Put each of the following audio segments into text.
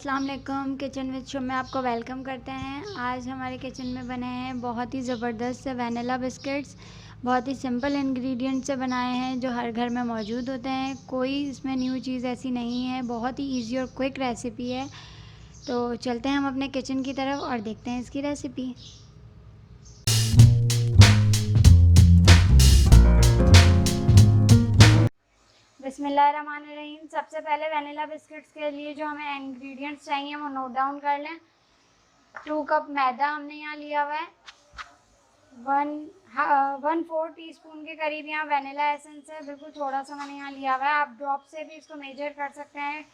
अस्सलाम वालेकुम। Kitchen with शुम में आपको वेलकम करते हैं। आज हमारे किचन में बने हैं बहुत ही ज़बरदस्त से वैनिला बिस्किट्स। बहुत ही सिंपल इंग्रेडिएंट से बनाए हैं जो हर घर में मौजूद होते हैं। कोई इसमें न्यू चीज़ ऐसी नहीं है, बहुत ही इजी और क्विक रेसिपी है। तो चलते हैं हम अपने किचन की तरफ और देखते हैं इसकी रेसिपी। बिस्मिल्लाहिर्रहमानिर्रहीम। सबसे पहले वैनिला बिस्किट्स के लिए जो हमें इंग्रेडिएंट्स चाहिए वो नोट डाउन कर लें। 2 कप मैदा हमने यहाँ लिया हुआ है। 1/4 टीस्पून के करीब यहाँ वैनिला एसेंस है, बिल्कुल थोड़ा सा मैंने यहाँ लिया हुआ है। आप ड्रॉप से भी इसको मेजर कर सकते हैं।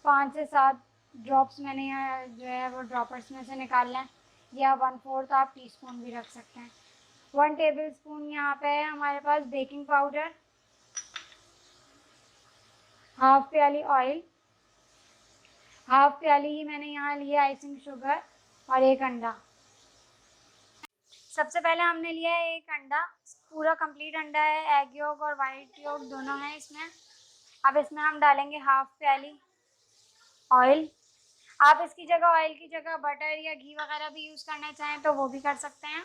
5 से 7 ड्रॉप्स मैंने यहाँ जो है वो ड्रॉपर्स में से निकाल लें, या 1/4 आप टीस्पून भी रख सकते हैं। 1 टेबल स्पून यहाँ पे है हमारे पास बेकिंग पाउडर, हाफ प्याली ऑयल, हाफ प्याली ही मैंने यहाँ लिया आइसिंग शुगर, और 1 अंडा। सबसे पहले हमने लिया है 1 अंडा, पूरा कंप्लीट अंडा है। एग योक और वाइट योक दोनों हैं इसमें। अब इसमें हम डालेंगे हाफ प्याली ऑयल। आप इसकी जगह ऑयल की जगह बटर या घी वगैरह भी यूज़ करना चाहें तो वो भी कर सकते हैं।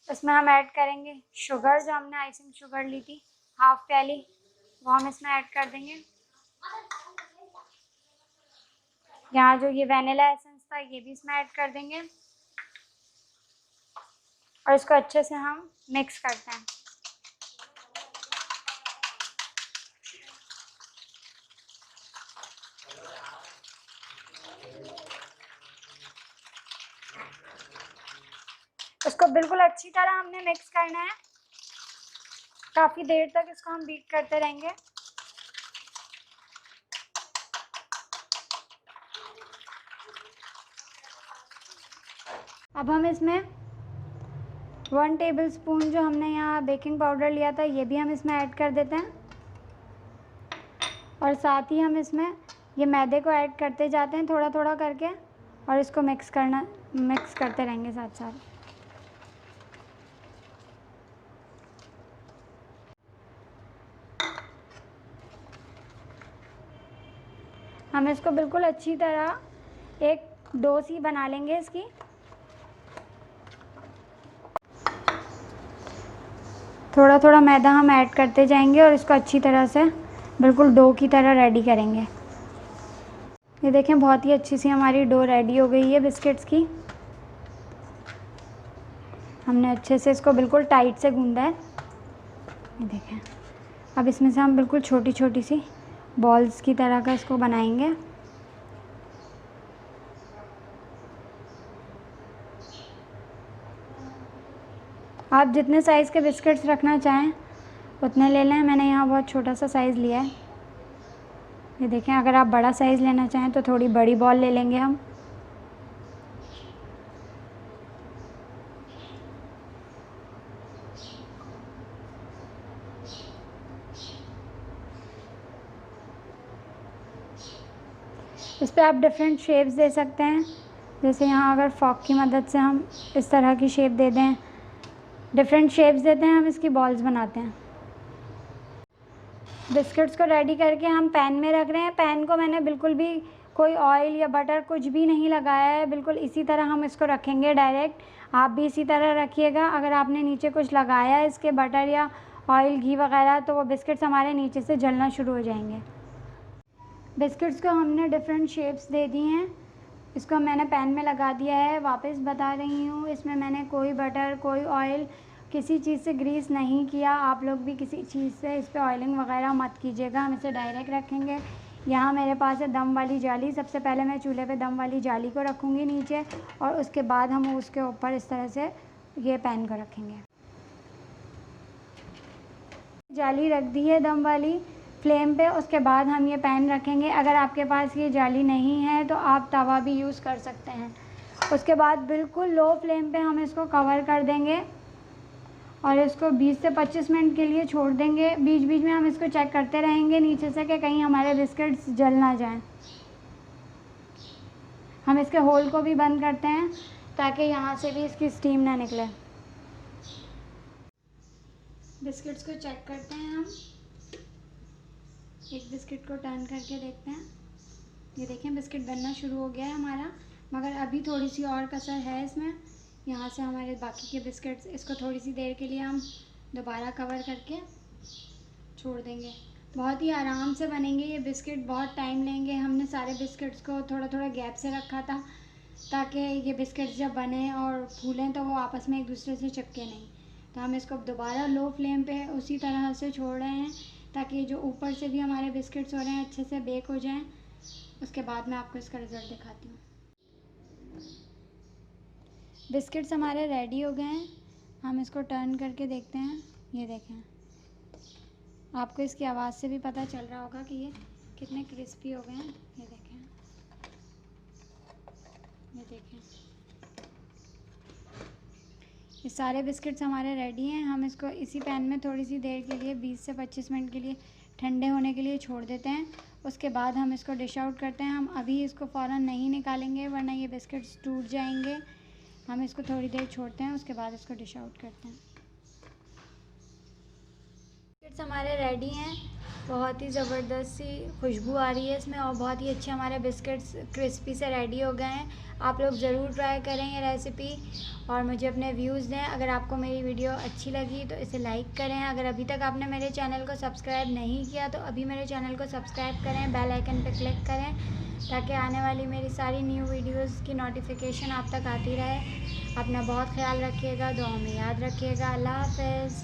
इसमें हम ऐड करेंगे शुगर, जो हमने आइसिंग शुगर ली थी हाफ प्याली, वो हम इसमें ऐड कर देंगे। यहाँ जो ये वैनिला एसेंस था ये भी इसमें ऐड कर देंगे और इसको अच्छे से हम मिक्स करते हैं। इसको बिल्कुल अच्छी तरह हमने मिक्स करना है। काफ़ी देर तक इसको हम बीट करते रहेंगे। अब हम इसमें 1 टेबल स्पून जो हमने यहाँ बेकिंग पाउडर लिया था ये भी हम इसमें ऐड कर देते हैं, और साथ ही हम इसमें ये मैदे को ऐड करते जाते हैं थोड़ा थोड़ा करके, और इसको मिक्स करते रहेंगे साथ साथ। हम इसको बिल्कुल अच्छी तरह एक डो सी बना लेंगे इसकी। थोड़ा थोड़ा मैदा हम ऐड करते जाएंगे और इसको अच्छी तरह से बिल्कुल डो की तरह रेडी करेंगे। ये देखें बहुत ही अच्छी सी हमारी डो रेडी हो गई है बिस्किट्स की। हमने अच्छे से इसको बिल्कुल टाइट से गूंदा है, ये देखें। अब इसमें से हम बिल्कुल छोटी छोटी सी बॉल्स की तरह का इसको बनाएंगे। आप जितने साइज़ के बिस्किट्स रखना चाहें उतने ले लें। मैंने यहाँ बहुत छोटा सा साइज़ लिया है, ये देखें। अगर आप बड़ा साइज़ लेना चाहें तो थोड़ी बड़ी बॉल ले लेंगे हम। इस पर आप डिफरेंट शेप्स दे सकते हैं। जैसे यहाँ अगर फॉक की मदद से हम इस तरह की शेप दे दें, डिफरेंट शेप्स देते हैं, हम इसकी बॉल्स बनाते हैं। बिस्किट्स को रेडी करके हम पैन में रख रहे हैं। पैन को मैंने बिल्कुल भी कोई ऑयल या बटर कुछ भी नहीं लगाया है, बिल्कुल इसी तरह हम इसको रखेंगे डायरेक्ट। आप भी इसी तरह रखिएगा। अगर आपने नीचे कुछ लगाया है इसके बटर या ऑयल घी वगैरह तो वो बिस्किट्स हमारे नीचे से जलना शुरू हो जाएंगे। बिस्किट्स को हमने डिफरेंट शेप्स दे दी हैं। इसको मैंने पैन में लगा दिया है। वापस बता रही हूँ, इसमें मैंने कोई बटर कोई ऑयल किसी चीज़ से ग्रीस नहीं किया। आप लोग भी किसी चीज़ से इस पर ऑयलिंग वगैरह मत कीजिएगा। हम इसे डायरेक्ट रखेंगे। यहाँ मेरे पास है दम वाली जाली। सबसे पहले मैं चूल्हे पे दम वाली जाली को रखूँगी नीचे, और उसके बाद हम उसके ऊपर इस तरह से ये पैन को रखेंगे। जाली रख दी है दम वाली फ्लेम पे। उसके बाद हम ये पैन रखेंगे। अगर आपके पास ये जाली नहीं है तो आप तवा भी यूज़ कर सकते हैं। उसके बाद बिल्कुल लो फ्लेम पे हम इसको कवर कर देंगे और इसको 20 से 25 मिनट के लिए छोड़ देंगे। बीच बीच में हम इसको चेक करते रहेंगे नीचे से कि कहीं हमारे बिस्किट्स जल ना जाएं। हम इसके होल को भी बंद करते हैं ताकि यहाँ से भी इसकी स्टीम ना निकले। बिस्किट्स को चेक करते हैं हम। एक बिस्किट को टर्न करके देखते हैं। ये देखें बिस्किट बनना शुरू हो गया है हमारा, मगर अभी थोड़ी सी और कसर है इसमें। यहाँ से हमारे बाकी के बिस्किट्स, इसको थोड़ी सी देर के लिए हम दोबारा कवर करके छोड़ देंगे। बहुत ही आराम से बनेंगे ये बिस्किट, बहुत टाइम लेंगे। हमने सारे बिस्किट्स को थोड़ा थोड़ा गैप से रखा था ताकि ये बिस्किट्स जब बने और फूलें तो वो आपस में एक दूसरे से चिपके नहीं। तो हम इसको दोबारा लो फ्लेम पे उसी तरह से छोड़ रहे हैं ताकि जो ऊपर से भी हमारे बिस्किट्स हो रहे हैं अच्छे से बेक हो जाएं। उसके बाद मैं आपको इसका रिज़ल्ट दिखाती हूँ। बिस्किट्स हमारे रेडी हो गए हैं, हम इसको टर्न करके देखते हैं। ये देखें, आपको इसकी आवाज़ से भी पता चल रहा होगा कि ये कितने क्रिस्पी हो गए हैं। ये देखें, ये देखें, ये सारे बिस्किट्स हमारे रेडी हैं। हम इसको इसी पैन में थोड़ी सी देर के लिए 20 से 25 मिनट के लिए ठंडे होने के लिए छोड़ देते हैं। उसके बाद हम इसको डिश आउट करते हैं। हम अभी इसको फ़ौरन नहीं निकालेंगे वरना ये बिस्किट्स टूट जाएंगे। हम इसको थोड़ी देर छोड़ते हैं, उसके बाद इसको डिश आउट करते हैं। बिस्किट्स हमारे रेडी हैं, बहुत ही ज़बरदस्त सी खुशबू आ रही है इसमें और बहुत ही अच्छे हमारे बिस्किट्स क्रिस्पी से रेडी हो गए हैं। आप लोग ज़रूर ट्राई करें ये रेसिपी और मुझे अपने व्यूज़ दें। अगर आपको मेरी वीडियो अच्छी लगी तो इसे लाइक करें। अगर अभी तक आपने मेरे चैनल को सब्सक्राइब नहीं किया तो अभी मेरे चैनल को सब्सक्राइब करें, बेल आइकन पर क्लिक करें ताकि आने वाली मेरी सारी न्यू वीडियोज़ की नोटिफिकेशन आप तक आती रहे। अपना बहुत ख्याल रखिएगा, दुआ में याद रखिएगा। अल्लाह हाफ़िज़।